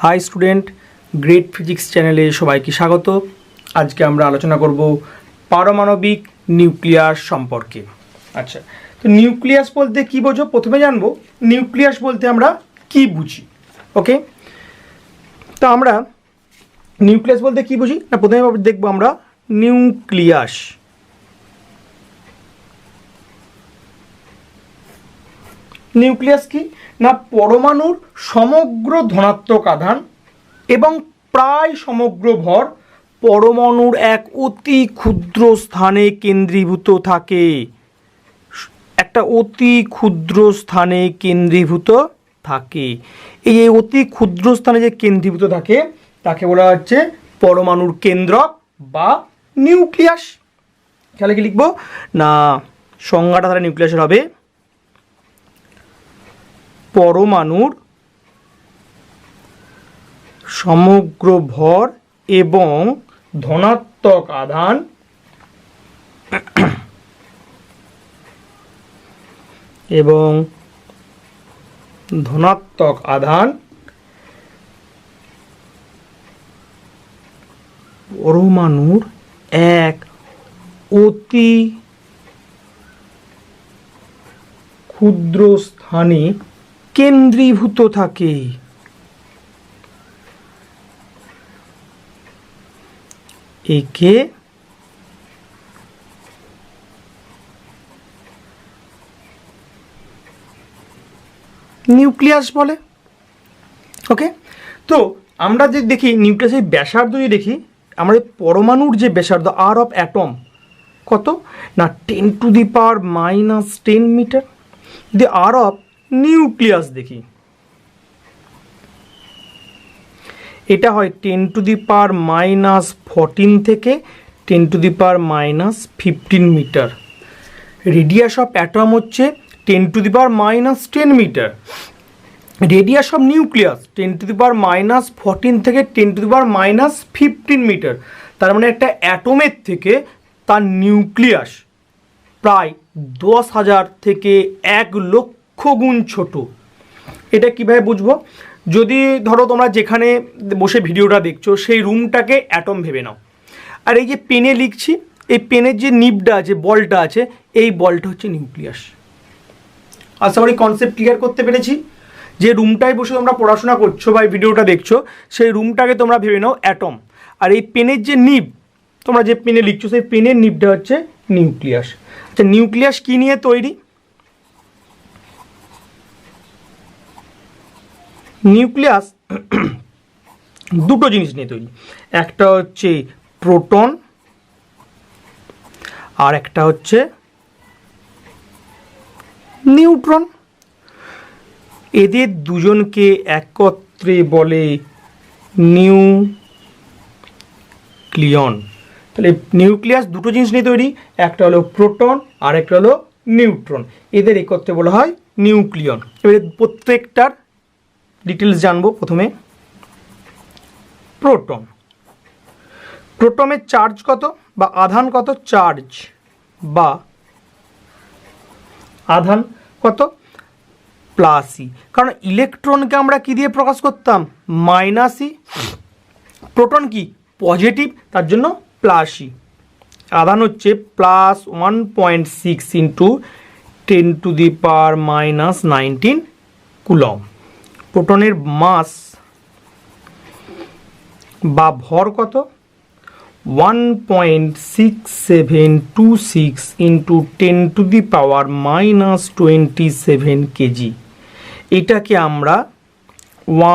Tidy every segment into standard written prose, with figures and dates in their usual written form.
High student, great physics চ্যানেলে সবাইকে স্বাগত। আজকে আমরা আলোচনা করব পারমাণবিক নিউক্লিয়াস সম্পর্কে। আচ্ছা, তো নিউক্লিয়াস বলতে কী বোঝো? প্রথমে জানবো নিউক্লিয়াস বলতে আমরা কি বুঝি। ওকে, তো আমরা নিউক্লিয়াস বলতে কি বুঝি না, প্রথমে দেখবো আমরা নিউক্লিয়াস। নিউক্লিয়াস কি না, পরমাণুর সমগ্র ধনাত্মক আধান এবং প্রায় সমগ্র ভর পরমাণুর এক অতি ক্ষুদ্র স্থানে কেন্দ্রীভূত থাকে। একটা অতি ক্ষুদ্র স্থানে কেন্দ্রীভূত থাকে। এই অতি ক্ষুদ্র স্থানে যে কেন্দ্রীভূত থাকে তাকে বলা হচ্ছে পরমাণুর কেন্দ্রক বা নিউক্লিয়াস। তাহলে কি লিখবো না, সংজ্ঞাটা তাহলে নিউক্লিয়াসের হবে পরমাণুর সমগ্র ভর এবং ধনাত্মক আধান পরমাণুর এক অতি ক্ষুদ্র স্থানে কেন্দ্রীভূত থাকে। একে নিউক্লিয়াস বলে। ওকে, তো আমরা যে দেখি নিউক্লিয়াসের ব্যাসার্ধ যদি দেখি, আমাদের পরমাণুর যে ব্যাসার্ধ আর অফ অ্যাটম কত না 10⁻⁻10 মিটার। যদি আর অফ নিউক্লিয়াস দেখি, এটা হয় 10⁻⁻14 থেকে 10⁻⁻15 মিটার। রেডিয়াস অফ অ্যাটম হচ্ছে 10⁻⁻10 মিটার। রেডিয়াস অফ নিউক্লিয়াস 10⁻⁻14 থেকে 10⁻⁻15 মিটার। তার মানে একটা অ্যাটমের থেকে তার নিউক্লিয়াস প্রায় 10,000 থেকে 1,00,000 গুণ ছোট। এটা কীভাবে বুঝবো? যদি ধরো তোমরা যেখানে বসে ভিডিওটা দেখছো সেই রুমটাকে অ্যাটম ভেবে নাও, আর এই যে পেনে লিখছি, এই পেনের যে নিবটা আছে, বলটা আছে, এই বলটা হচ্ছে নিউক্লিয়াস। আশা করি কনসেপ্ট ক্লিয়ার করতে পেরেছি। যে রুমটায় বসে তোমরা পড়াশোনা করছো বা এই ভিডিওটা দেখছো, সেই রুমটাকে তোমরা ভেবে নাও অ্যাটম, আর এই পেনের যে নিব, তোমরা যে পেনে লিখছো সেই পেনের নিবটা হচ্ছে নিউক্লিয়াস। আচ্ছা, নিউক্লিয়াস কী নিয়ে তৈরি? নিউক্লিয়াস দুটো জিনিস নিয়ে তৈরি, একটা হচ্ছে প্রোটন আর একটা হচ্ছে নিউট্রন। এদের দুজনকে একত্রে বলে নিউক্লিয়ন। তাহলে নিউক্লিয়াস দুটো জিনিস নিয়ে তৈরি, একটা হলো প্রোটন আর একটা হলো নিউট্রন। এদের একত্রে বলা হয় নিউক্লিয়ন। এবারে প্রত্যেকটার ডিটেলস জানবো। প্রথমে প্রোটন। প্রোটনের চার্জ কত বা আধান কত? চার্জ বা আধান কত? প্লাসই। কারণ ইলেকট্রনকে আমরা কি দিয়ে প্রকাশ করতাম? মাইনাসই। প্রোটন কি পজিটিভ, তার জন্য প্লাসই। আধান হচ্ছে +1.6 ইন্টু 10⁻⁻19 কুলম। প্রোটনের মাস বা ভর কত? 1.6726 ইন্টু 10⁻⁻27 কেজি। এটাকে আমরা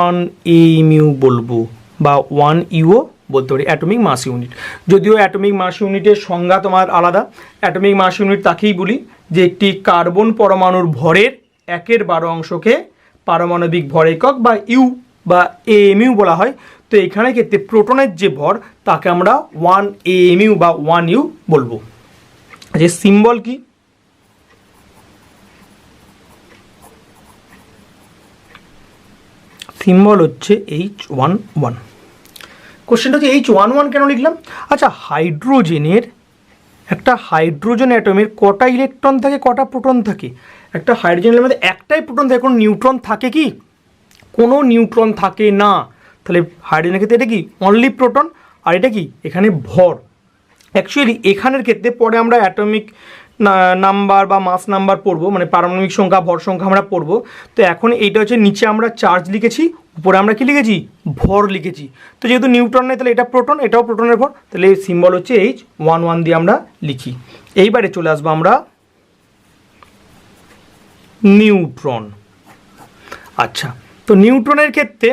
1 AMU বলবো বা 1 ইউও বলতে পারি, অ্যাটমিক মাস ইউনিট। যদিও অ্যাটমিক মাস ইউনিটের সংজ্ঞা তোমার আলাদা। অ্যাটমিক মাস ইউনিট তাকেই বলি যে একটি কার্বন পরমাণুর ভরের 1/12 পারমাণবিক ভর একক বা ইউ বা AMU বলা হয়। তো এখানে ক্ষেত্রে প্রোটনের যে ভর তাকে আমরা 1 AMU বা 1 ইউ বলবো। যে সিম্বল কি? সিম্বল হচ্ছে H11। কোশ্চেনটা হচ্ছে H11 কেন লিখলাম? আচ্ছা, হাইড্রোজেনের একটা হাইড্রোজেন অ্যাটমের কটা ইলেকট্রন থাকে, কটা প্রোটন থাকে? একটা হাইড্রোজেনের মধ্যে একটাই প্রোটন থাকে, কোনো নিউট্রন থাকে কি? কোনো নিউট্রন থাকে না। তাহলে হাইড্রোজেনের ক্ষেত্রে এটা কি অনলি প্রোটন, আর এটা কি এখানে ভর। অ্যাকচুয়ালি এখানের ক্ষেত্রে পরে আমরা অ্যাটমিক নাম্বার বা মাস নাম্বার পড়বো, মানে পারমাণবিক সংখ্যা ভর সংখ্যা আমরা পড়বো। তো এখন এইটা হচ্ছে নিচে আমরা চার্জ লিখেছি, উপরে আমরা কি লিখেছি ভর লিখেছি। তো যেহেতু নিউট্রন নেই তাহলে এটা প্রোটন, এটাও প্রোটনের ভর, তাহলে এই সিম্বল হচ্ছে H11 দিয়ে আমরা লিখি। এইবারে চলে আসবো আমরা নিউট্রন। আচ্ছা, তো নিউট্রনের ক্ষেত্রে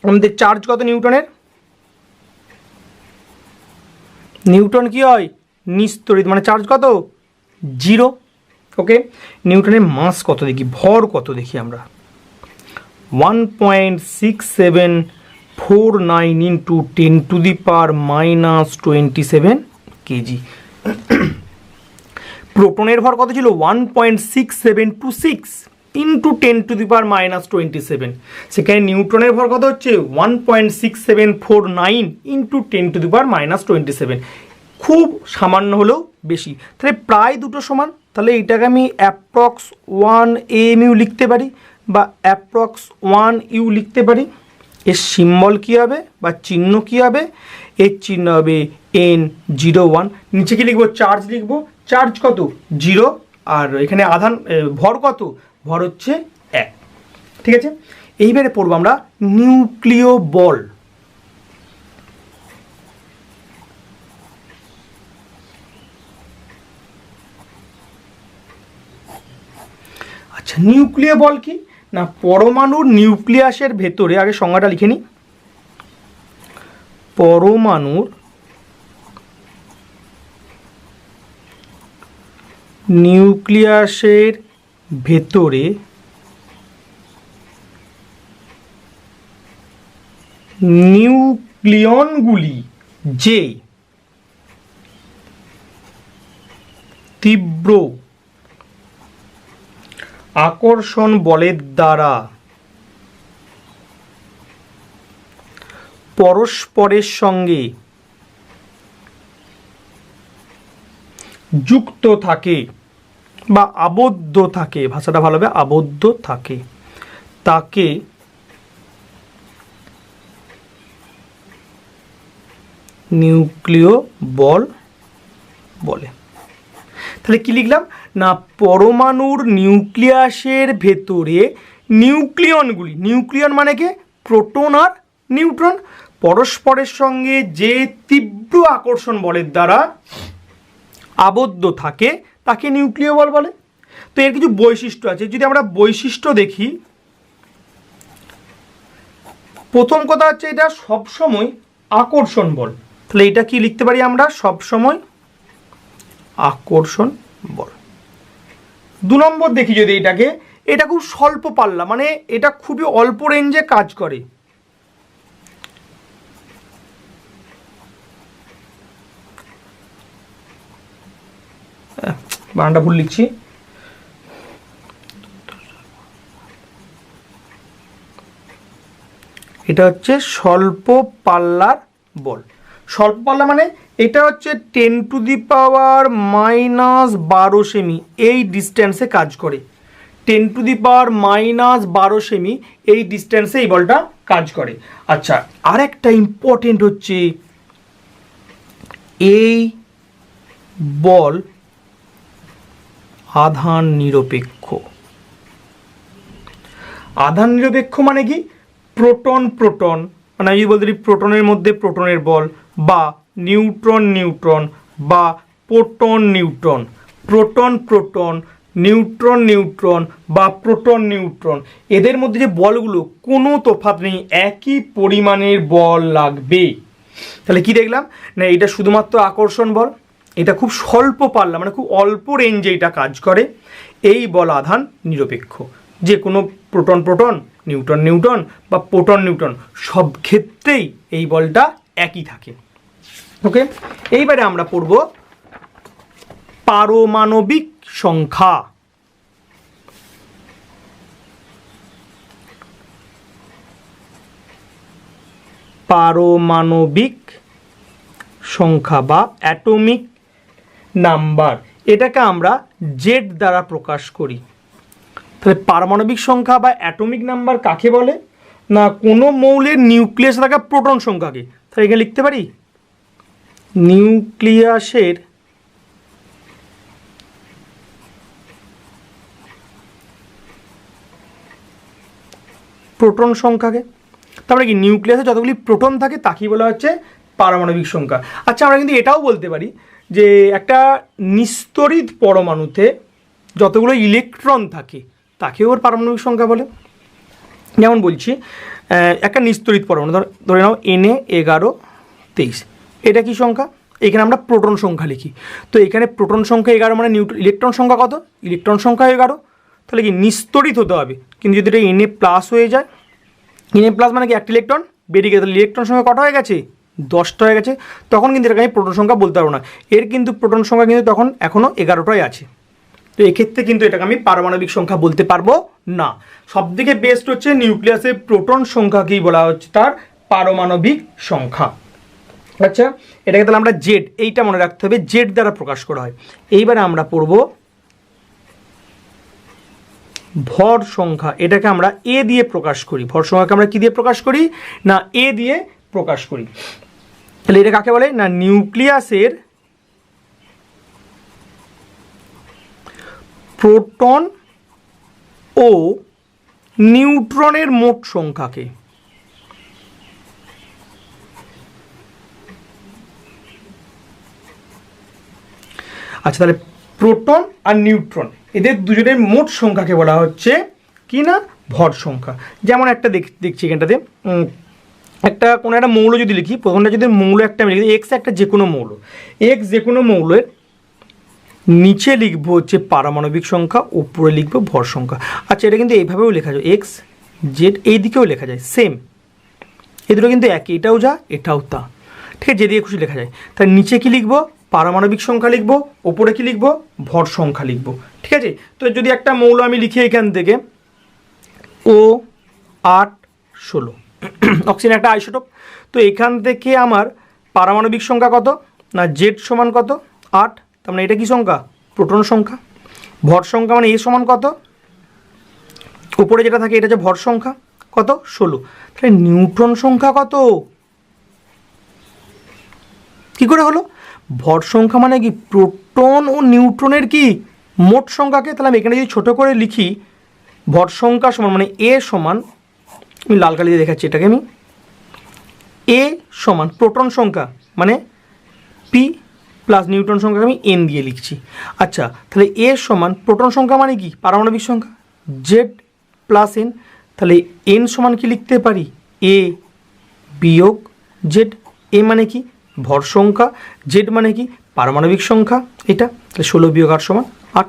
আমাদের চার্জ কত নিউটনের? নিউটন কি হয় নিস্তড়িত, মানে চার্জ কত 0। ওকে, নিউটনের মাস কত দেখি, ভর কত দেখি আমরা 1.6749 ইন্টু 10⁻⁻27 কেজি। প্রোটনের ভর কত ছিল 1.6726 ইন্টু 10⁻⁻27। সেখানে নিউট্রনের ভর কত হচ্ছে 1.6749 ইন্টু 10⁻⁻27, খুব সামান্য হলেও বেশি, তাহলে প্রায় দুটো সমান। তাহলে এটাকে আমি অ্যাপ্রক্স 1 AMU লিখতে পারি বা অ্যাপ্রক্স 1 U লিখতে পারি। এর সিম্বল কী হবে বা চিহ্ন কী হবে? এর চিহ্ন হবে N01। নিচে কি লিখবো? চার্জ লিখবো। চার্জ কত 0, আর এখানে আধান ভর কত? ভর হচ্ছে 1। ঠিক আছে, এইবারে পড়বো আমরা নিউক্লিয় বল। আচ্ছা, নিউক্লিয় বল কি না, পরমাণুর নিউক্লিয়াসের ভেতরে, আগে সংজ্ঞাটা লিখে নিই, পরমাণুর নিউক্লিয়াসের ভেতরে নিউক্লিয়নগুলি যে তীব্র আকর্ষণ বলের দ্বারা পরস্পরের সঙ্গে যুক্ত থাকে বা আবদ্ধ থাকে, ভাষাটা ভালো হবে, আবদ্ধ থাকে, তাকে নিউক্লিয় বল বলে। তাহলে কি লিখলাম না, পরমাণুর নিউক্লিয়াসের ভেতরে নিউক্লিয়নগুলি, নিউক্লিয়ন মানে কি প্রোটন আর নিউট্রন, পরস্পরের সঙ্গে যে তীব্র আকর্ষণ বলের দ্বারা আবদ্ধ থাকে তাকে নিউক্লিয় বল বলে। তো এর কিছু বৈশিষ্ট্য আছে, যদি আমরা বৈশিষ্ট্য দেখি, প্রথম কথা হচ্ছে এটা সবসময় আকর্ষণ বল। তাহলে এটা কি লিখতে পারি আমরা? সবসময় আকর্ষণ বল। 2 নম্বর দেখি যদি এটাকে, এটা খুব স্বল্প পাল্লা, মানে এটা খুবই অল্প রেঞ্জে কাজ করে। বানানটা ভুল লিখছি, এটা হচ্ছে স্বল্প পাল্লার বল। স্বল্প পাল্লা মানে এটা হচ্ছে 10⁻⁻12 সেমি এই ডিস্টেন্সে কাজ করে। 10⁻⁻12 সেমি এই ডিস্টেন্সে এই বলটা কাজ করে। আচ্ছা, আর একটা ইম্পর্টেন্ট হচ্ছে এই বল আধান নিরপেক্ষ। আধান নিরপেক্ষ মানে কি? প্রোটন প্রোটন, মানে আমি বলতে পারি প্রোটনের মধ্যে প্রোটনের বল, বা নিউট্রন নিউট্রন, বা proton neutron, proton proton, neutron neutron, বা প্রোটন নিউট্রন, এদের মধ্যে যে বলগুলো কোনো তফাৎ নেই, একই পরিমাণের বল লাগবে। তাহলে কি দেখলাম না, এটা শুধুমাত্র আকর্ষণ বল, এটা খুব স্বল্প পাল্লা, মানে খুব অল্প রেঞ্জে এটা কাজ করে। এই বল আধান নিরপেক্ষ, যে কোনো প্রোটন প্রোটন, নিউট্রন নিউট্রন বা প্রোটন নিউট্রন সব ক্ষেত্রেই এই বলটা একই থাকে। ওকে, এইবারে আমরা পড়ব পারমাণবিক সংখ্যা। পারমাণবিক সংখ্যা বা অ্যাটমিক নাম্বার, এটাকে আমরা জেড দ্বারা প্রকাশ করি। তাহলে পারমাণবিক সংখ্যা বা অ্যাটমিক নাম্বার কাকে বলে? না কোনো মৌলের নিউক্লিয়াসে থাকা প্রোটন সংখ্যাকে, তাহলে এখানে লিখতে পারি নিউক্লিয়াসের প্রোটন সংখ্যাকে, তারপরে কি নিউক্লিয়াসে যতগুলি প্রোটন থাকে তাকেই বলা হচ্ছে পারমাণবিক সংখ্যা। আচ্ছা, আমরা কিন্তু এটাও বলতে পারি যে একটা নিস্তরিত পরমাণুতে যতগুলো ইলেকট্রন থাকে তাকেও ওর পারমাণবিক সংখ্যা বলে। যেমন বলছি একটা নিস্তরিত পরমাণু ধরে নাও Na1123, এটা কি সংখ্যা? এখানে আমরা প্রোটন সংখ্যা লিখি, তো এখানে প্রোটন সংখ্যা 11 মানে ইলেকট্রন সংখ্যা কত? ইলেকট্রন সংখ্যা 11, তাহলে কি নিস্তরিত হতে হবে। কিন্তু যদি এটা Na+ হয়ে যায়, Na+ মানে কি একটা ইলেকট্রন বেরিয়ে গেছে, তাহলে ইলেকট্রন সংখ্যা কটা হয়ে গেছে? 10টা হয়ে গেছে, তখন কিন্তু এটাকে আমি প্রোটন সংখ্যা বলতে পারবো না। এর কিন্তু প্রোটন সংখ্যা কিন্তু তখন এখনও 11টাই আছে, তো এক্ষেত্রে কিন্তু এটাকে আমি পারমাণবিক সংখ্যা বলতে পারবো না। সবথেকে বেস্ট হচ্ছে নিউক্লিয়াসের প্রোটন সংখ্যাকেই বলা হচ্ছে তার পারমাণবিক সংখ্যা। আচ্ছা, এটাকে তাহলে আমরা জেড, এইটা মনে রাখতে হবে, জেড দ্বারা প্রকাশ করা হয়। এইবারে আমরা পড়ব ভর সংখ্যা, এটাকে আমরা এ দিয়ে প্রকাশ করি। ভর সংখ্যাকে আমরা কি দিয়ে প্রকাশ করি? না এ দিয়ে প্রকাশ করি। তাহলে এটা কাকে বলে? না নিউক্লিয়াসের প্রোটন ও নিউট্রনের মোট সংখ্যাকে। আচ্ছা, তাহলে প্রোটন আর নিউট্রন এদের দুজনের মোট সংখ্যাকে বলা হচ্ছে কি না ভর সংখ্যা। যেমন একটা দেখছি এখানটাতে একটা কোনো একটা মৌল যদি লিখি, প্রথমটা যদি মৌল একটা আমি লিখি এক্স, একটা যে কোনো মৌল, এক্স যে কোনো মৌলের নিচে লিখবো হচ্ছে পারমাণবিক সংখ্যা, উপরে লিখবো ভর সংখ্যা। আচ্ছা, এটা কিন্তু এইভাবেও লেখা যায়, এক্স জেড এই দিকেও লেখা যায় সেম, এই দুটো কিন্তু একই, এটাও যা এটাও তা, ঠিক আছে, যেদিকে খুশি লেখা যায়। তার নিচে কি লিখবো? পারমাণবিক সংখ্যা লিখবো, ওপরে কি লিখবো? ভর সংখ্যা লিখবো, ঠিক আছে। তো যদি একটা মৌল আমি লিখি এখান থেকে O816, অক্সিজেন একটা আইসোটোপ, তো এখান থেকে আমার পারমাণবিক সংখ্যা কত? না জেড সমান কত? 8, তার মানে এটা কি সংখ্যা? প্রোটন সংখ্যা। ভর সংখ্যা মানে এ সমান কত? উপরে যেটা থাকে এটা হচ্ছে ভর সংখ্যা, কত? 16। তাহলে নিউট্রন সংখ্যা কত? কি করে হলো? ভর সংখ্যা মানে কি প্রোটন ও নিউট্রনের কি মোট সংখ্যাকে, তাহলে আমি এখানে যদি ছোটো করে লিখি ভর সংখ্যা সমান মানে এ সমান, আমি লাল কালি দিয়ে দেখাচ্ছি এটাকে, আমি এ সমান প্রোটন সংখ্যা মানে পি প্লাস নিউট্রন সংখ্যাকে আমি এন দিয়ে লিখছি। আচ্ছা, তাহলে এ সমান প্রোটন সংখ্যা মানে কি পারমাণবিক সংখ্যা জেড প্লাস এন, তাহলে এন সমান কি লিখতে পারি? এ বিয়োগ জেড। এ মানে কি ভর সংখ্যা, জেড মানে কি পারমাণবিক সংখ্যা, এটা তাহলে 16 বিয়োগ 8 সমান 8।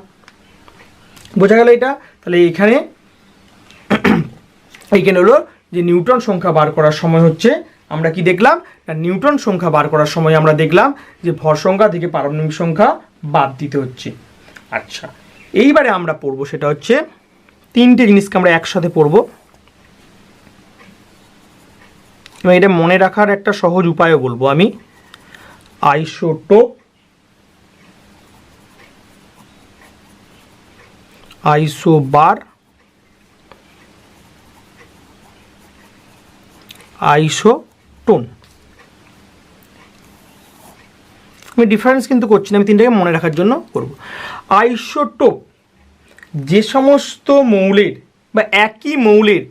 বোঝা গেল এটা? তাহলে এইখানে হলো যে নিউটন সংখ্যা বার করার সময় হচ্ছে আমরা কি দেখলাম? না নিউটন সংখ্যা বার করার সময় আমরা দেখলাম যে ভর সংখ্যা থেকে পারমাণবিক সংখ্যা বাদ দিতে হচ্ছে। আচ্ছা, এইবারে আমরা পড়বো সেটা হচ্ছে তিনটে জিনিসকে আমরা একসাথে পড়বো, এবং এটা মনে রাখার একটা সহজ উপায়ও বলবো আমি। Isotope, isobar, isotone. আমি ডিফারেন্স কিন্তু করছি না, আমি তিনটাকে মনে রাখার জন্য করব। আইসোটোপ যে সমস্ত মৌলের বা একই মৌলের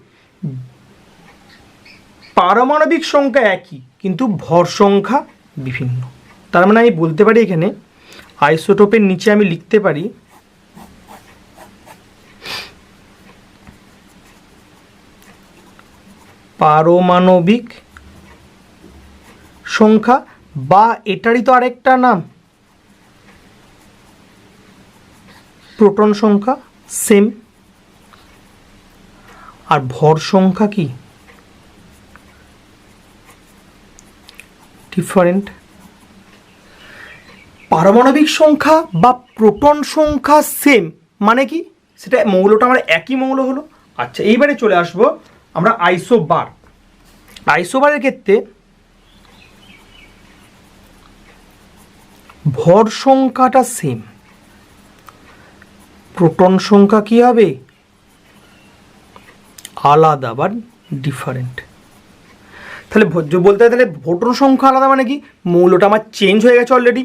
পারমাণবিক সংখ্যা একই কিন্তু ভর সংখ্যা বিভিন্ন। তার মানে আমি বলতে পারি এখানে আইসোটোপের নিচে আমি লিখতে পারি পারমাণবিক সংখ্যা, বা এটারই তো আরেকটা নাম প্রোটন সংখ্যা সেম, আর ভর সংখ্যা কি ডিফারেন্ট। পারমাণবিক সংখ্যা বা প্রোটন সংখ্যা সেম মানে কি? সেটা মৌলটা আমার একই মৌল হলো। আচ্ছা, এইবারে চলে আসবো আমরা আইসোবার। আইসোবারের ক্ষেত্রে ভর সংখ্যাটা সেম, প্রোটন সংখ্যা কি হবে? আলাদা, বা ডিফারেন্ট। তাহলে বলতে হয় তাহলে প্রোটন সংখ্যা আলাদা মানে কি, মৌলটা আমার চেঞ্জ হয়ে গেছে অলরেডি।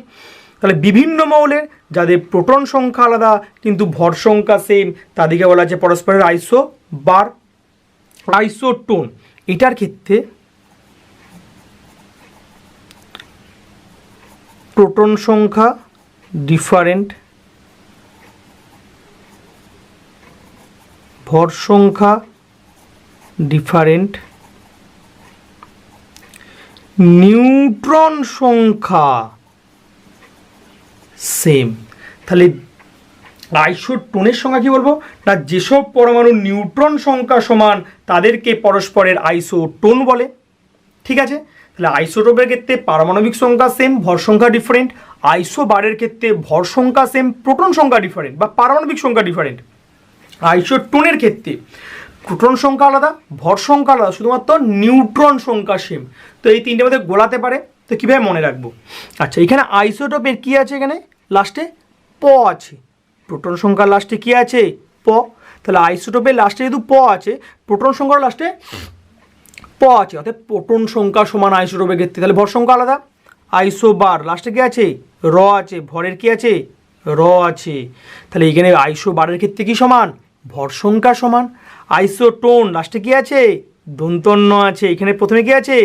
তাহলে বিভিন্ন মৌলের যাদের প্রোটন সংখ্যা আলাদা কিন্তু ভর সংখ্যা সেম তাদেরকে বলা আছে পরস্পরের আইসোবার, আইসোটোন। এটার ক্ষেত্রে প্রোটন সংখ্যা ডিফারেন্ট, ভর সংখ্যা ডিফারেন্ট, নিউট্রন সংখ্যা সেম। তাহলে আইসোটোনের সংখ্যা কি বলবো না, যেসব পরমাণুর নিউট্রন সংখ্যা সমান তাদেরকে পরস্পরের আইসোটোন বলে। ঠিক আছে, তাহলে আইসোটোপের ক্ষেত্রে পারমাণবিক সংখ্যা সেম, ভর সংখ্যা ডিফারেন্ট। আইসোবারের ক্ষেত্রে ভর সংখ্যা সেম, প্রোটন সংখ্যা ডিফারেন্ট বা পারমাণবিক সংখ্যা ডিফারেন্ট। আইসোটোনের ক্ষেত্রে প্রোটন সংখ্যা আলাদা, ভর সংখ্যা আলাদা, শুধুমাত্র নিউট্রন সংখ্যা সেম। তো এই তিনটে মধ্যে গোলাতে পারে, তো কীভাবে মনে রাখবো? আচ্ছা, এখানে আইসোটোপের কী আছে, এখানে লাস্টে প আছে, প্রোটন সংখ্যার লাস্টে কী আছে, প। তাহলে আইসোটোপের লাস্টে যেহেতু প আছে, প্রোটন সংখ্যার লাস্টে প আছে, অর্থাৎ প্রোটন সংখ্যা সমান আইসোটোপের ক্ষেত্রে। তাহলে ভর সংখ্যা আলাদা, আইসোবার লাস্টে কী আছে, র আছে, ভরের কী আছে, র আছে। তাহলে এখানে আইসোবারের ক্ষেত্রে কি সমান, ভর সংখ্যা সমান। আইসোটোন লাস্টে কি আছে, দন্তন্য আছে, এখানে প্রথমে কি আছে,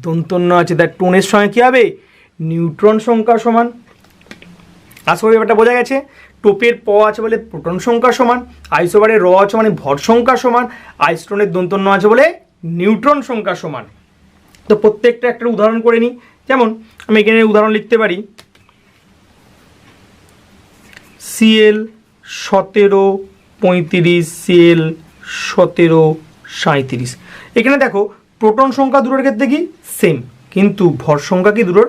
দন্তন্য আছে। তার টোনের সঙ্গে কী হবে, নিউট্রন সংখ্যা সমান। আশা করি ব্যাপারটা বোঝা গেছে। টোপের প আছে বলে প্রোটন সংখ্যা সমান, আইসোবারের র আছে মানে ভর সংখ্যা সমান, আইসোটোনের দন্তন্য আছে বলে নিউট্রন সংখ্যা সমান। তো প্রত্যেকটা একটা উদাহরণ করে নিই। যেমন আমি এখানে উদাহরণ লিখতে পারি Cl 1735, Cl 1737। এখানে দেখো প্রোটন সংখ্যা দুটোর ক্ষেত্রে কি সেম, কিন্তু ভর সংখ্যা কি দুটোর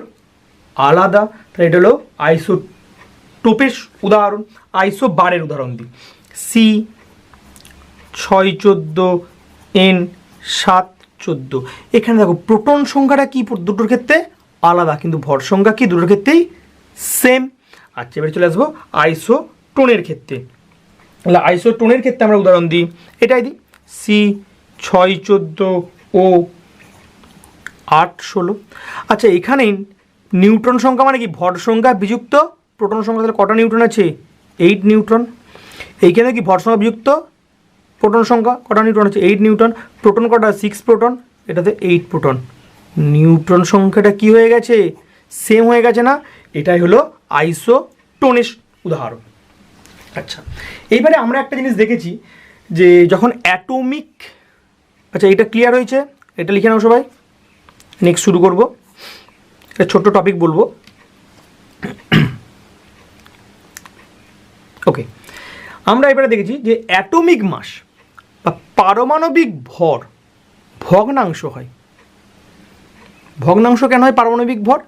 আলাদা। তাহলে এটা হলো আইসোটোপের উদাহরণ। আইসোবারের উদাহরণ দিই, C614, N714। এখানে দেখো প্রোটন সংখ্যাটা কি দুটোর ক্ষেত্রে আলাদা, কিন্তু ভর সংখ্যা কি দুটোর ক্ষেত্রেই সেম। আচ্ছা, এবারে চলে আসবো আইসোটোনের ক্ষেত্রে। তাহলে আইসোটোনের ক্ষেত্রে আমরা উদাহরণ দিই, এটাই দিই C614 ও 816। আচ্ছা, এখানে নিউট্রন সংখ্যা মানে কি, ভর সংখ্যা বিযুক্ত প্রোটন সংখ্যা। তাহলে কটা নিউট্রন আছে, 8 নিউট্রন। এইখানে কি ভর সংখ্যা বিযুক্ত প্রোটন সংখ্যা, কটা নিউট্রন আছে, 8 নিউট্রন। প্রোটন কটা, 6 প্রোটন, এটাতে 8 প্রোটন। নিউট্রন সংখ্যাটা কি হয়ে গেছে, সেম হয়ে গেছে না। এটাই হলো আইসোটোনের উদাহরণ। আচ্ছা, এইবারে আমরা একটা জিনিস দেখেছি যে যখন অ্যাটমিক, আচ্ছা এটা ক্লিয়ার হয়েছে, এটা লিখে নাও সবাই। নেক্সট শুরু করবো, একটা ছোট্ট টপিক বলবো। ওকে, আমরা এবারে দেখেছি যে অ্যাটমিক মাস বা পারমাণবিক ভর ভগ্নাংশ হয়। ভগ্নাংশ কেন হয় পারমাণবিক ভর?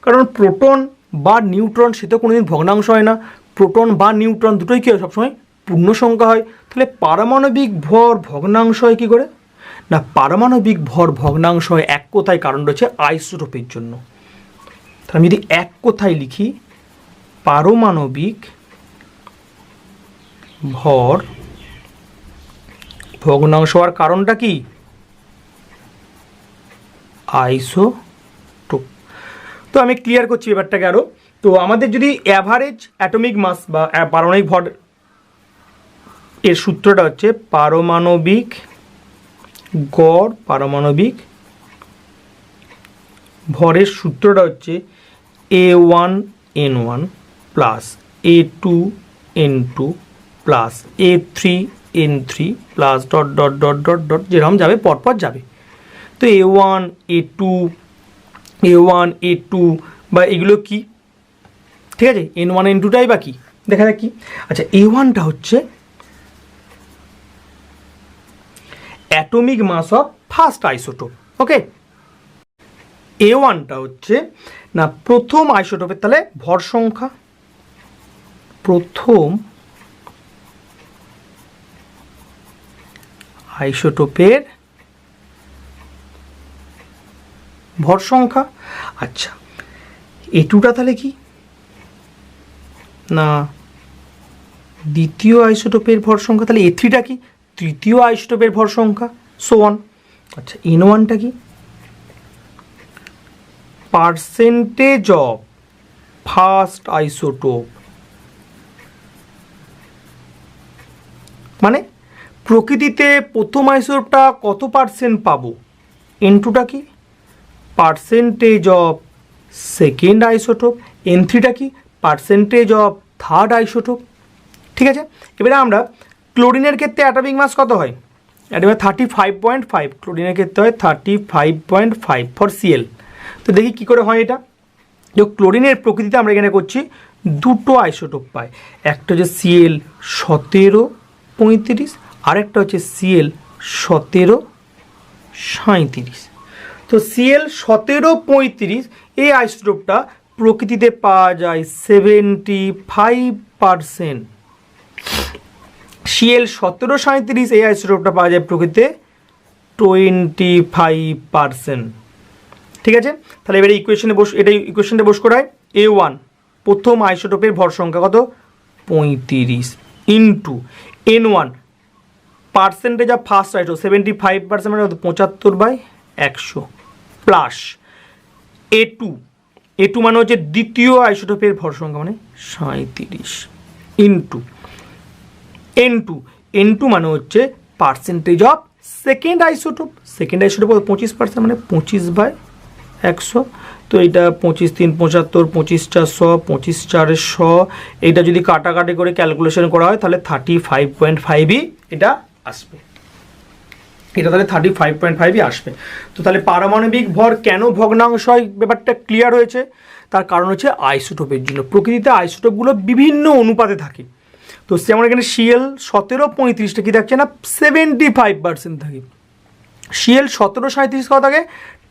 কারণ প্রোটন বা নিউট্রন সে তো কোনোদিন ভগ্নাংশ হয় না। প্রোটন বা নিউট্রন দুটোই কী হয়, সবসময় পূর্ণ সংখ্যা হয়। তাহলে পারমাণবিক ভর ভগ্নাংশ হয় কী করে না, পারমাণবিক ভর ভগ্নাংশ হয় এক কথায়, কারণ রয়েছে আইসোটোপের জন্য। তাহলে আমি যদি এক কথায় লিখি, পারমাণবিক ভর ভগ্নাংশ হওয়ার কারণটা কি, আইসোটোপ। তো আমি ক্লিয়ার করছি ব্যাপারটাকে আরও। তো আমাদের যদি অ্যাভারেজ অ্যাটমিক মাস বা পারমাণবিক ভর এর সূত্রটা হচ্ছে পারমাণবিক গড়, পারমাণবিক ভরের সূত্রটা হচ্ছে A1N1 plus A2N2 plus A3N3 plus dot dot dot dot dot, যেরকম যাবে পরপর যাবে। তো A1 A2 বা এগুলো কি, ঠিক আছে, N1 N2টাই বা কি দেখা যাক কি। আচ্ছা, A1টা হচ্ছে atomic mass of first isotope. Okay, A1টা হচ্ছে না প্রথম আইসোটোপের তাহলে ভর সংখ্যা, প্রথম আইসোটোপের ভর সংখ্যা। আচ্ছা, A2টা তাহলে কি না দ্বিতীয় আইসোটোপের ভর সংখ্যা। তাহলে A3টা কি তৃতীয় আইসোটোপের ভর সংখ্যা, সো অন। আচ্ছা N1টা কি? পার্সেন্টেজ অফ ফার্স্ট আইসোটোপ, মানে প্রকৃতিতে প্রথম আইসোটোপটা কত পার্সেন্ট পাবো। N2টা কি? Percentage of second isotope. N3টা কি? Percentage of third isotope. ঠিক আছে, এবারে আমরা ক্লোরিনের ক্ষেত্রে অ্যাটমিক মাস কত হয়? অ্যাটমিক 35.5, ক্লোরিনের ক্ষেত্রে হয় 35.5 ফর Cl। তো দেখি কী করে হয় এটা। যে ক্লোরিনের প্রকৃতিতে আমরা এখানে করছি দুটো আইসোটোপ পাই, একটা হচ্ছে Cl 1735, আরেকটা হচ্ছে Cl 1737। তো Cl 1735 এই আইসোটোপটা প্রকৃতিতে পাওয়া যায় 75%। Cl 1737 এই আইসোটোপটা পাওয়া যায় প্রকৃতিতে 25%। ঠিক আছে, তাহলে এবারে ইকুয়েশনে বস করায় A1 প্রথম আইসোটোপের ভর সংখ্যা কত? 35 into N1 percentage of first isotope 75% মানে 75/100 প্লাস A2 মানে হচ্ছে দ্বিতীয় আইসোটোপের ভর সংখ্যা মানে 37 ইন্টু N2 মানে হচ্ছে পার্সেন্টেজ অফ সেকেন্ড আইসোটোপ 25% মানে 25/100। তো এইটা 25 3 75, 25 4 100, 25 4 100, এইটা যদি কাটাকাটি করে ক্যালকুলেশন করা হয় তাহলে 35.5ই এটা আসবে। এটা তাহলে 35.5ই আসবে। তো তাহলে পারমাণবিক ভর কেন ভগ্নাংশ হয় ব্যাপারটা ক্লিয়ার হয়েছে। তার কারণ হচ্ছে আইসোটোপের জন্য। প্রকৃতিতে আইসোটোপগুলো বিভিন্ন অনুপাতে থাকে। তো যেমন এখানে Cl 1735টা কি থাকছে না 75% থাকে, Cl 1737 কত থাকে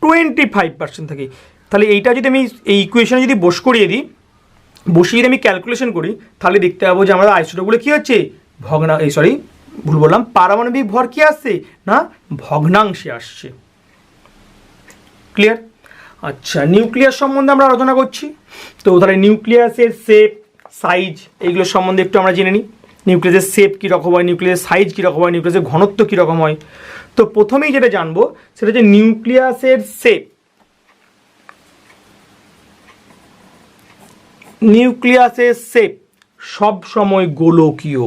25% থাকে। তাহলে এইটা যদি আমি এই ইকুয়েশনে যদি বসিয়ে যদি আমি ক্যালকুলেশন করি তাহলে দেখতে পাবো যে আমাদের আইসোটোপগুলো কী হচ্ছে পারমাণবিক ভর কি আসছে না ভগ্নাংশে আসছে। ক্লিয়ার? আচ্ছা, নিউক্লিয়াস সম্বন্ধে আমরা আলোচনা করছি। তো তাহলে নিউক্লিয়াসের শেপ, সাইজ এইগুলো সম্বন্ধে একটু আমরা জেনে নিই। নিউক্লিয়াসের শেপ কীরকম হয়, নিউক্লিয়াসের সাইজ কীরকম হয়, নিউক্লিয়াসের ঘনত্ব কীরকম হয়। তো প্রথমেই যেটা জানবো সেটা হচ্ছে নিউক্লিয়াসের শেপ। নিউক্লিয়াসের শেপ সব সময় গোলকীয়।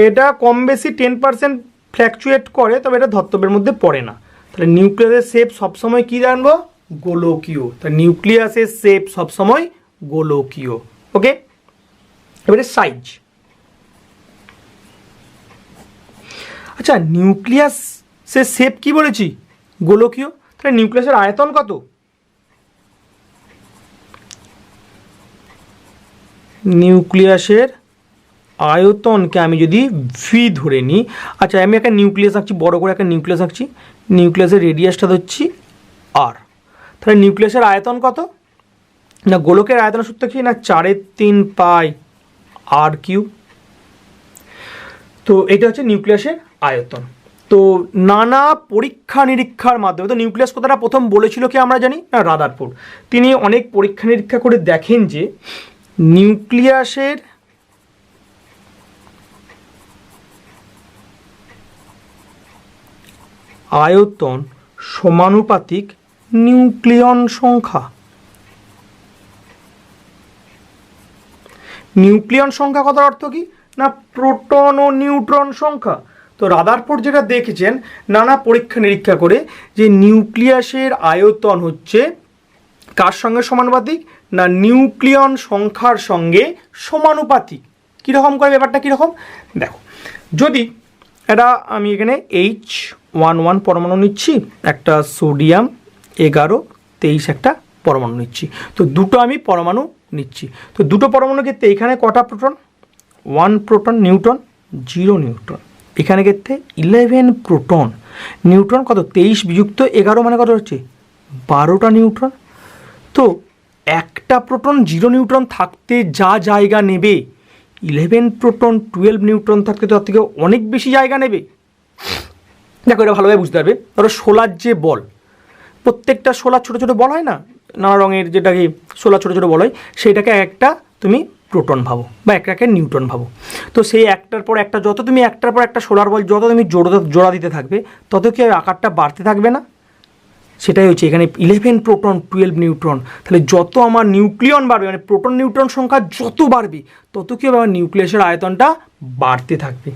এটা কম বেশি 10% ফ্ল্যাকচুয়েট করে, তবে এটা ধর্তব্যের মধ্যে পড়ে না। তাহলে নিউক্লিয়াসের শেপ সবসময় কী জানবো? গোলকীয়। তাহলে নিউক্লিয়াসের শেপ সবসময় গোলকীয়। ওকে, এবারে সাইজ। আচ্ছা, নিউক্লিয়াসের শেপ কি বলেছি? গোলকীয়। তাহলে নিউক্লিয়াসের আয়তন কত? নিউক্লিয়াসের আয়তনকে আমি যদি ভি ধরে নিই, আচ্ছা আমি একটা নিউক্লিয়াস আঁকছি, বড় করে একটা নিউক্লিয়াস আঁকছি, নিউক্লিয়াসের রেডিয়াসটা ধরছি আর। তাহলে নিউক্লিয়াসের আয়তন কত না গোলকের আয়তন সূত্র কি না 4/3 পাই r3। তো এটা হচ্ছে নিউক্লিয়াসের আয়তন। তো নানা পরীক্ষা নিরীক্ষার মাধ্যমে, তো নিউক্লিয়াস কথাটা প্রথম বলেছিল কি আমরা জানি না রাদারফোর্ড। তিনি অনেক পরীক্ষা নিরীক্ষা করে দেখেন যে নিউক্লিয়াসের আয়তন সমানুপাতিক নিউক্লিয়ন সংখ্যা। নিউক্লিয়ন সংখ্যা কথার অর্থ কি না প্রোটন ও নিউট্রন সংখ্যা। তো রাদারফোর্ড যেটা দেখেছেন নানা পরীক্ষা নিরীক্ষা করে যে নিউক্লিয়াসের আয়তন হচ্ছে কার সঙ্গে সমানুপাতিক না নিউক্লিয়ন সংখ্যার সঙ্গে সমানুপাতিক। কীরকম করে ব্যাপারটা কীরকম দেখো, যদি এটা আমি এখানে H11 পরমাণু নিচ্ছি, একটা সোডিয়াম 11 23 একটা পরমাণু নিচ্ছি। তো দুটো আমি পরমাণু নিচ্ছি। তো দুটো পরমাণুর ক্ষেত্রে এখানে কটা প্রোটন? 1 proton, neutron 0 neutron. এখানে ক্ষেত্রে 11 প্রোটন, নিউট্রন কত 23 বিযুক্ত 11 মানে কত হচ্ছে 12টা নিউট্রন। তো একটা প্রোটন 0 নিউট্রন থাকতে যা জায়গা নেবে 11 প্রোটন 12 নিউট্রন থাকতে তার থেকে অনেক বেশি জায়গা নেবে। দেখো এটা ভালোভাবে বুঝতে পারবে। ধরো শোলার যে বল, প্রত্যেকটা শোলার ছোটো ছোটো বল হয় না নানা রঙের, যেটাকে শোলা ছোটো ছোটো বল হয়, সেইটাকে একটা তুমি প্রোটন ভাবো বা একটাকে নিউট্রন ভাবো। তো সেই একটার পর একটা, যত তুমি একটার পর একটা সোলার বল যত তুমি জোড়া দিতে থাকবে, তত কি আকারটা বাড়তে থাকবে না? সেটাই হচ্ছে এখানে 11 প্রোটন 12 নিউট্রন। তাহলে যত আমার নিউক্লিয়ন বাড়বে, মানে প্রোটন নিউট্রন সংখ্যা যত বাড়বে, তত কি হবে, আমার নিউক্লিয়াসের আয়তনটা বাড়তে থাকবে।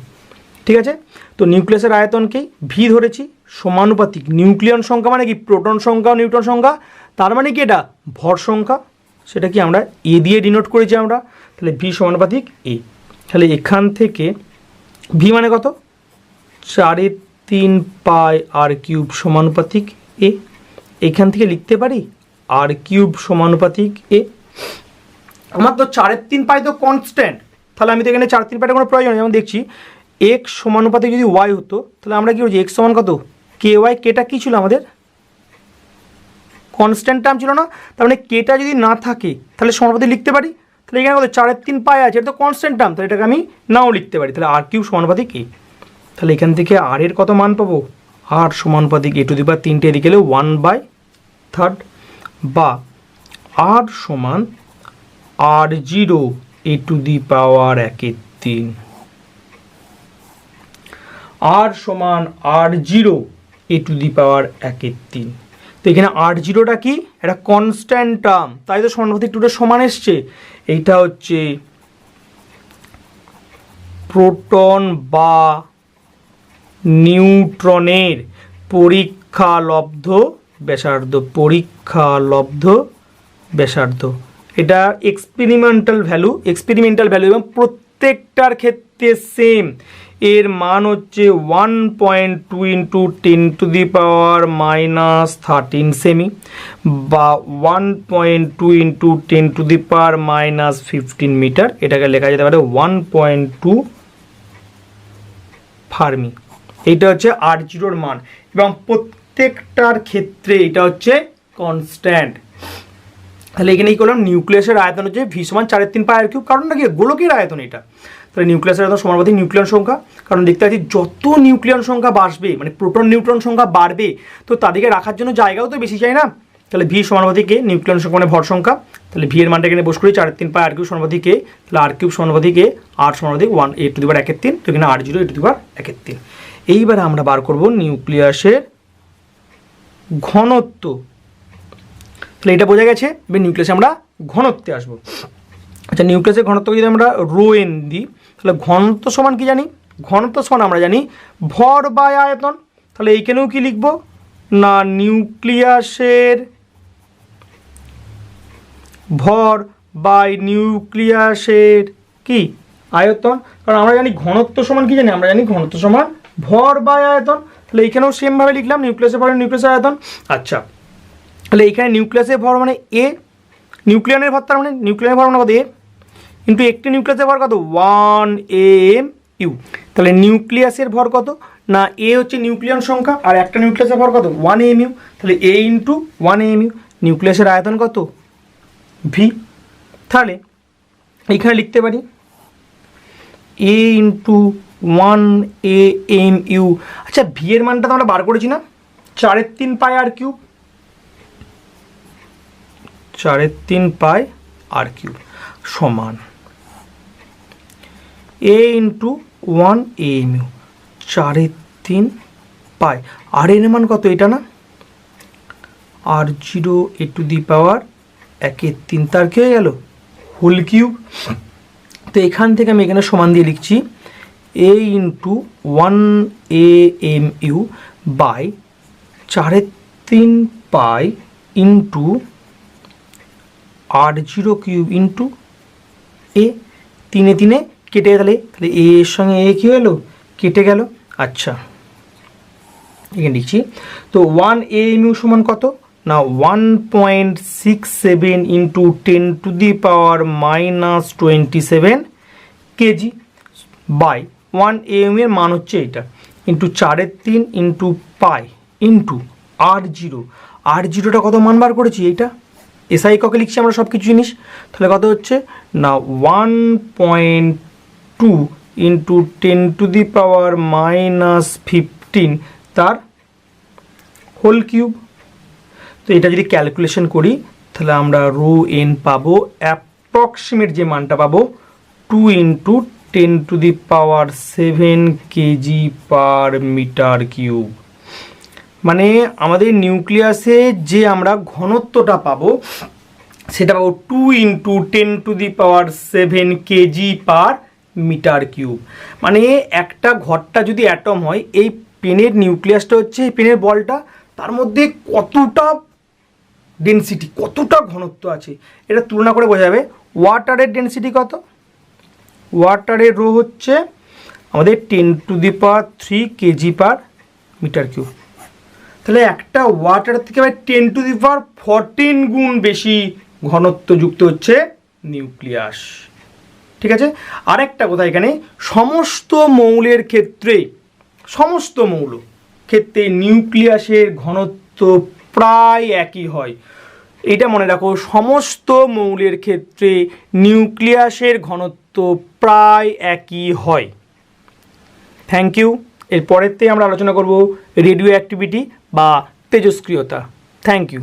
ঠিক আছে, তো নিউক্লিয়াসের আয়তনকেই ভি ধরেছি, সমানুপাতিক নিউক্লিয়ন সংখ্যা মানে কি প্রোটন সংখ্যা ও নিউট্রন সংখ্যা, তার মানে কি এটা ভর সংখ্যা, সেটা কি আমরা এ দিয়ে ডিনোট করেছি আমরা। তাহলে ভি সমানুপাতিক এ। তাহলে এখান থেকে ভি মানে কত, 4/3 পাই আর কিউব সমানুপাতিক এ। এখান থেকে লিখতে পারি আর কিউব সমানুপাতিক এ। আমার তো 4/3 পাই তো কনস্ট্যান্ট, তাহলে আমি তো এখানে 4/3 পাইটা কোনো প্রয়োজন নেই। যেমন দেখছি এক্স সমানুপাতিক যদি ওয়াই হতো, তাহলে আমরা কি বলছি এক্স সমান কত কে ওয়াই। কেটা কী ছিল আমাদের, কনস্ট্যান্ট টার্ম ছিল না, তার মানে কেটা যদি না থাকে তাহলে সমানুপাতিক লিখতে পারি। তাহলে এখানে কত 4/3 পাই আছে, এটা তো কনস্ট্যান্ট টার্ম, তাহলে এটাকে আমি নাও লিখতে পারি। তাহলে আর কিউব সমানুপাতিক এ। তাহলে এখান থেকে আর এর কত মান পাবো, আর সমানুপাতিক এ টু দি পাওয়ার 3টে এদিকে গেলে 1/3, বা আর সমান R0 এ টু দি পাওয়ার 1/3। আর সমান R0 এ টু দি পাওয়ার 1/3। তো এখানে R0টা কি, এটা কনস্ট্যান্ট টার্ম, তাই তো সমানুপাতিক 2টা সমান এসছে। এইটা হচ্ছে প্রোটন বা নিউট্রনের পরীক্ষালব্ধ ব্যাসার্ধ, পরীক্ষালব্ধ ব্যাসার্ধ। এটা এক্সপেরিমেন্টাল ভ্যালু এবং প্রত্যেকটার ক্ষেত্রে সেম। এর মান হচ্ছে 1.2 ইন্টু 10⁻⁻13 সেমি, বা 1.2 ইন্টু 10⁻⁻15 মিটার। এটাকে লেখা যেতে পারে 1.2 ফার্মি। এইটা হচ্ছে R0 মান, এবং প্রত্যেকটার ক্ষেত্রে এটা হচ্ছে কনস্ট্যান্ট। তাহলে এখানে কি করলাম, নিউক্লিয়াসের আয়তন হচ্ছে ভি সমান 4/3 পাই আর কিউব। কারণটা কি, গোলকের আয়তন এটা। তাহলে নিউক্লিয়াসের আয়তন সমানুপাতিক নিউক্লিয়ন সংখ্যা। কারণ দেখতে পাচ্ছি যত নিউক্লিয়ন সংখ্যা বাড়বে, মানে প্রোটন নিউট্রন সংখ্যা বাড়বে, তো তাদেরকে রাখার জন্য জায়গাও তো বেশি চাই না। তাহলে ভি সমানুপাতিক এ, নিউক্লিয়ন সংখ্যা মানে ভর সংখ্যা। তাহলে ভি এর মানটা এখানে বস করি 4/3 পাই আর কিউব সমানুপাতিক এ। তাহলে আর কিউব সমানুপাতিক এ, আর সমানুপাতিক 1 এ টু দি পাওয়ার 1/3। তো এখানে R0 এ টু দি পাওয়ার 1/3। এইবারে আমরা বার করব নিউক্লিয়াসের ঘনত্ব। তাহলে এটা বোঝা গেছে, এবার নিউক্লিয়াসে আমরা ঘনত্বে আসবো। আচ্ছা, নিউক্লিয়াসের ঘনত্বকে যদি আমরা রো এন দিই, তাহলে ঘনত্ব সমান কি জানি, ঘনত্ব সমান আমরা জানি ভর বাই আয়তন। তাহলে এইখানেও কি লিখবো না, নিউক্লিয়াসের ভর বাই নিউক্লিয়াসের কি আয়তন। কারণ আমরা জানি ঘনত্ব সমান কি জানি, আমরা জানি ঘনত্ব সমান ভর বাই আয়তন। তাহলে এইখানেও সেমভাবে লিখলাম নিউক্লিয়াসের ভর নিউক্লিয়াসের আয়তন। আচ্ছা, তাহলে এইখানে নিউক্লিয়াসের ভর মানে এ, নিউক্লিয়নের ভর তার মানে নিউক্লিয়নের ভর মানে কত এ, কিন্তু একটি নিউক্লিয়াসের ভর কত 1 AMU। তাহলে নিউক্লিয়াসের ভর কত না, এ হচ্ছে নিউক্লিয়ন সংখ্যা, আর একটা নিউক্লিয়াসের ভর কত 1 AMU। তাহলে এ ইন্টু 1 AMU। নিউক্লিয়াসের আয়তন কত ভি। তাহলে এইখানে লিখতে পারি এ ইন্টু 1 AMU। আচ্ছা, ভি এর মানটা তো আমরা বার করেছি না, 4/3 পাই আর কিউব, 4/3 পাই আর কিউব সমান এ ইন্টু 1 AMU, 4/3 পাই। আর এর মান কত, এটা না R0 এ টু দি পাওয়ার 1/3, তার কি হয়ে গেল হোল কিউব। তো এখান থেকে আমি এখানে সমান দিয়ে লিখছি A into 1 AMU by 4/3 pi into R0 cube into A. 3 কেটে গেলে, তাহলে এ এর সঙ্গে এ কী হলো, কেটে গেল। আচ্ছা, এখানে লিখছি তো 1 AMU সমান কত না 1.67 ইন্টু 10⁻⁻27 কেজি বাই 1 AMU এর মান হচ্ছে এটা, ইন্টু 4/3 ইন্টু পাই ইন্টু R0। R0টা কত মান বার করেছি, এইটা এসআই ককে লিখছি আমরা সব কিছু জিনিস। তাহলে কত হচ্ছে না 1.2 ইন্টু 10⁻⁻15 তার হোল কিউব। তো এটা যদি ক্যালকুলেশন করি, তাহলে আমরা রো এন পাবো অ্যাপ্রক্সিমেট যে মানটা পাবো 2 × 10⁻7 কেজি পার মিটার কিউব। মানে আমাদের নিউক্লিয়াসে যে আমরা ঘনত্বটা পাবো সেটা পাবো 2 × 10⁻7 কেজি পার মিটার কিউব। মানে একটা ঘরটা যদি অ্যাটম হয়, এই পেনের নিউক্লিয়াসটা হচ্ছে এই পেনের বলটা, তার মধ্যে কতটা ডেনসিটি, কতটা ঘনত্ব আছে এটা তুলনা করে বোঝা যাবে। ওয়াটারের ডেনসিটি কত? ওয়াটারের রো হচ্ছে আমাদের 10⁻³ কেজি পার মিটার কিউব। তাহলে একটা ওয়াটার থেকে 10⁻14 গুণ বেশি ঘনত্বযুক্ত হচ্ছে নিউক্লিয়াস। ঠিক আছে, আরেকটা কথা এখানে, সমস্ত মৌলের ক্ষেত্রে, সমস্ত মৌল ক্ষেত্রে নিউক্লিয়াসের ঘনত্ব প্রায় একই হয়। এটা মনে রাখো, সমস্ত মৌলের ক্ষেত্রে নিউক্লিয়াসের ঘনত্ব প্রায় একই হয়। Thank you. এর পরেরতে আমরা আলোচনা করব রেডিও অ্যাক্টিভিটি বা তেজস্ক্রিয়তা। Thank you.